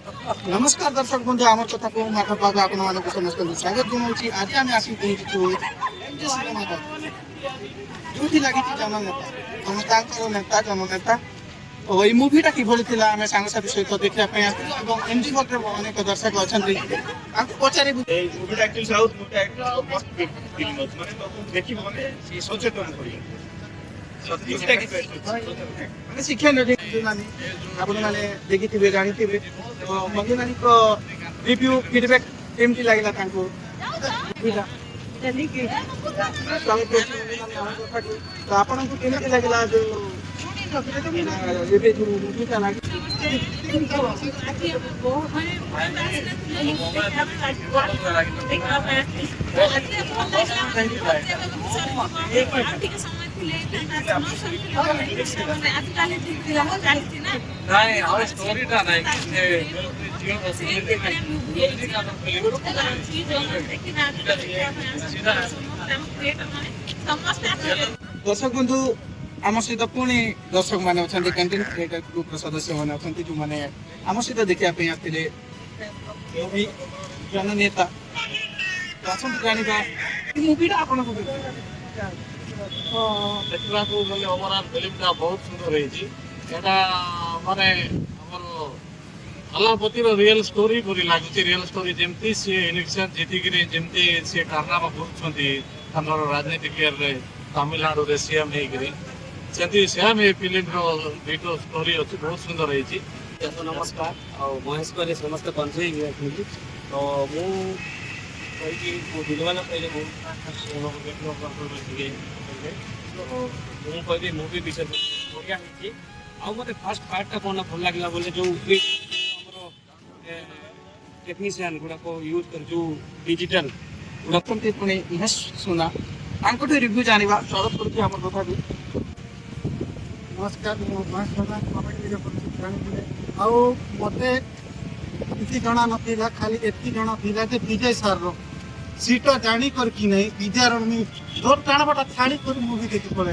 नमस्कार दर्शक बंधु आम कथा को माथा पाक आपण मानक समस्त स्वागत जनाऊँ आज आम आसी पहुंचु एमजे सिनेमा हॉल जो लगी जननेता नेता जननेता और ये मुवीटा किभली आम सांगसाथी सहित देखापी आसलु एमजी हॉल में अनेक दर्शक अच्छा पचार मुवीटा एक्चुअली साउथ मुवी फिल्म देखिए माने सचेतन करियो शिक्षा आपण मैंने देखी जानी मंदी मान रिव्यू फीडबैक केमती लगला तो आपन को केमती लगला जो दर्शक बंधु आम सहित पुणी दर्शक मैंने अच्छा कंटेंट क्रिएटर ग्रुप सदस्य मैंने अच्छा जो मैंने आम सहित देखापी आते मूवी जननेता जाना मुवीटा आप देखा माने ओवरऑल फिल्मटा बहुत सुंदर रही माने अलापतिर रियल स्टोरी परी लगुच रियल स्टोरी जमती सी इलेक्शन जीतिकी जमती सी कारनामा करुँच राजनीति तमिलनाडु में सीएम होती सेम ये फिल्म रो स्टोरी अच्छी बहुत सुंदर रही। नमस्कार और महेश को समस्त कंसे तो बुझवाना पहले मुझे मुवी विषय बढ़िया मत फास्ट पार्टा कौन भल लगे बोले जो टेक्नीशियन गुड़ाक यूज कर जो डिजिटल गुड़ा सुना आंकट रिव्यू जाना स्वागत कर कथा नमस्कार मत किसी जना ना खाली एति जना था विजय सार सीट जाणी कर कि नहीं विजय रोड टाणपटा छाड़ी कर मुवी देखी पड़े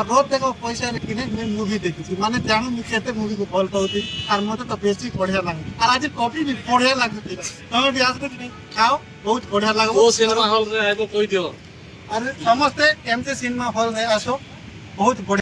रोड देख पैसा कि नहीं मुवी देखी माने जानू मुझे मुवी को भल पाऊँ और मत तो बेसी बढ़िया लगे और आज कॉफी भी बढ़िया लगे तुम भी आस खाओ बहुत बढ़िया लगे सिनेमा हॉल रे कोई दियो अरे समस्ते एमजे सिनेमा हॉल में आसो बहुत बढ़िया।